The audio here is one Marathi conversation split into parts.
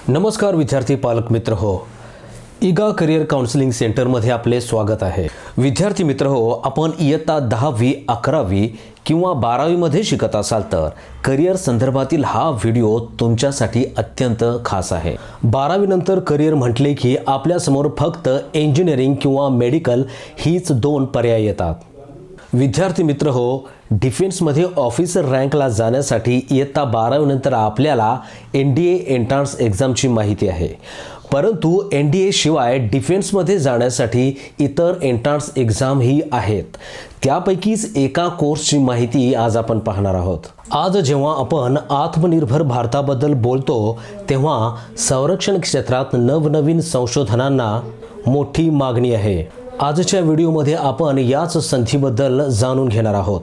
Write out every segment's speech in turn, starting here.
नमस्कार विद्यार्थी पालक मित्र हो, ईगा करिअर काउन्सिलिंग सेंटरमध्ये आपले स्वागत आहे। विद्यार्थी मित्र हो, आपण इयत्ता 10वी 11वी किंवा 12वी मध्ये शिकत असाल तर करिअर संदर्भातील हा व्हिडिओ तुमच्यासाठी अत्यंत खास आहे। 12वी नंतर करिअर म्हटले की आपल्यासमोर फक्त इंजिनिअरिंग किंवा मेडिकल हीच दोन पर्याय येतात। विद्यार्थी मित्र हो, डिफेन्समध्ये ऑफिसर रँकला जाण्यासाठी इयत्ता 12वी नंतर आपल्याला NDA एंट्रन्स एक्झामची माहिती आहे, परंतु NDA शिवाय डिफेन्समध्ये जाण्यासाठी इतर एंट्रन्स एक्झाम ही आहेत। त्यापैकीच एका कोर्सची माहिती आज आपण पाहणार आहोत। आज जेव्हा आपण आत्मनिर्भर भारताबद्दल बोलतो तेव्हा संरक्षण क्षेत्रात नवनवीन संशोधनांना मोठी मागणी आहे। आजच्या व्हिडिओमध्ये आपण याच संधीबद्दल जाणून घेणार आहोत।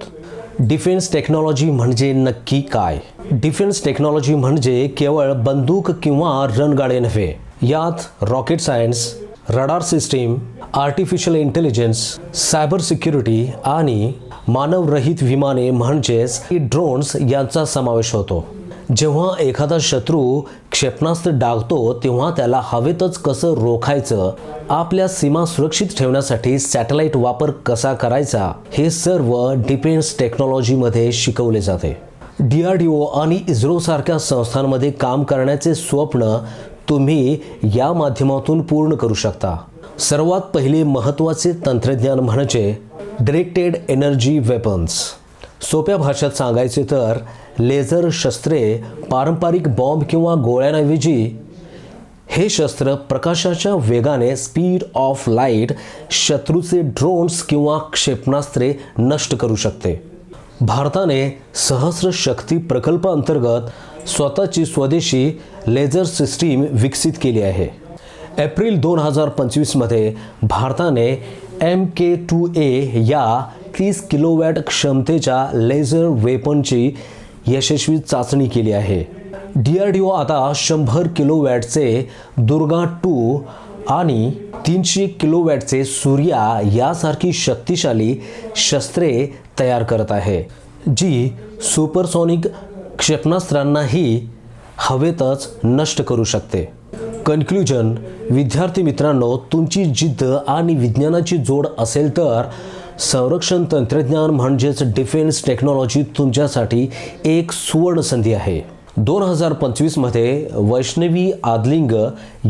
डिफेन्स टेक्नॉलॉजी म्हणजे नक्की काय? डिफेन्स टेक्नॉलॉजी म्हणजे केवळ बंदूक किंवा रणगाडे नव्हे, यात rocket science, radar system, artificial intelligence, cyber security आणि मानवरहित विमाने म्हणजेच ड्रोन्स यांचा समावेश होतो। जेव्हा एखादा शत्रू क्षेपणास्त्र डागतो तेव्हा त्याला हवेतच कसं रोखायचं, आपल्या सीमा सुरक्षित ठेवण्यासाठी सॅटेलाइट वापर कसा करायचा, हे सर्व डिफेन्स टेक्नॉलॉजीमध्ये शिकवले जाते। DRDO आणि इस्रो सारख्या संस्थांमध्ये काम करण्याचे स्वप्न तुम्ही या माध्यमातून पूर्ण करू शकता। सर्वात पहिले महत्त्वाचे तंत्रज्ञान म्हणजे डायरेक्टेड एनर्जी वेपन्स। सोप्या भाषेत सांगायचे तर लेझर शस्त्रे पारंपरिक बॉम्ब किंवा गोळ्यांऐवजी हे शस्त्र प्रकाशाच्या वेगाने स्पीड ऑफ लाईट शत्रूचे ड्रोन्स किंवा क्षेपणास्त्रे नष्ट करू शकते। भारताने सहस्र शक्ती प्रकल्पाअंतर्गत स्वतःची स्वदेशी लेझर सिस्टीम विकसित केली आहे। एप्रिल 2025 मध्ये भारताने MK2A या 30 किलोवॅट क्षमतेच्या लेझर वेपनची यशस्वी चाचणी केली आहे। DRDO आता 100 किलोवॅटचे दुर्गा 2 आणि 300 किलोवॅटचे सूर्या यासारखी शक्तिशाली शस्त्रे तयार करत आहे, जी सुपरसॉनिक क्षेपणास्त्रांनाही हवेतच नष्ट करू शकते। कन्क्लुजन, विद्यार्थी मित्रांनो, तुमची जिद्द आणि विज्ञानाची जोड असेल तर संरक्षण तंत्रज्ञान म्हणजेच डिफेन्स टेक्नॉलॉजी तुमच्यासाठी एक सुवर्ण संधी आहे। 2025 मध्ये वैष्णवी आदलिंग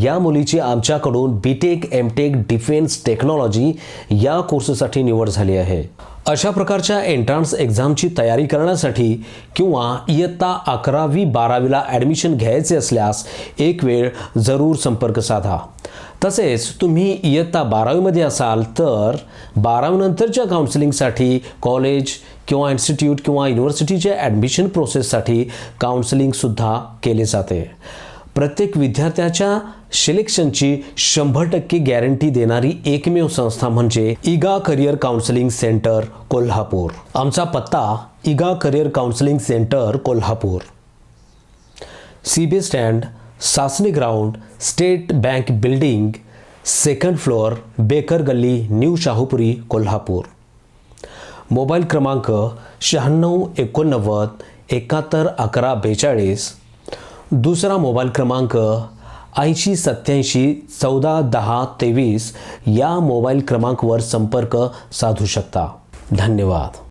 या मुलीची आमच्याकडून BTech MTech डिफेन्स टेक्नॉलॉजी या कोर्ससाठी निवड झाली आहे। अशा प्रकारच्या एंट्रन्स एक्झामची तयारी करण्यासाठी किंवा इयत्ता 11वी 12वीला ॲडमिशन घ्यायचे असल्यास एक वेळ जरूर संपर्क साधा। तसेच तुम्ही इयत्ता 12वी मध्ये असाल तर 12वी नंतरच्या काउन्सिलिंगसाठी कॉलेज किंवा इन्स्टिट्यूट किंवा युनिव्हर्सिटीच्या ॲडमिशन प्रोसेससाठी काउन्सिलिंग सुद्धा केले जाते। प्रत्येक विद्यार्थ्याच्या सिलेक्शनची 100% गॅरंटी देणारी एकमेव संस्था म्हणजे ईगा करिअर काउन्सिलिंग सेंटर कोल्हापूर। आमचा पत्ता ईगा career counselling centre Kolhapur, CB stand, Sasani ground, State Bank building, 2nd floor, Baker गल्ली, न्यू शाहूपुरी, कोल्हापूर। मोबाईल क्रमांक 9689 71 11 42। दुसरा मोबाईल क्रमांक 8087 14 10 23 या मोबाईल क्रमांकवर संपर्क साधू शकता। धन्यवाद।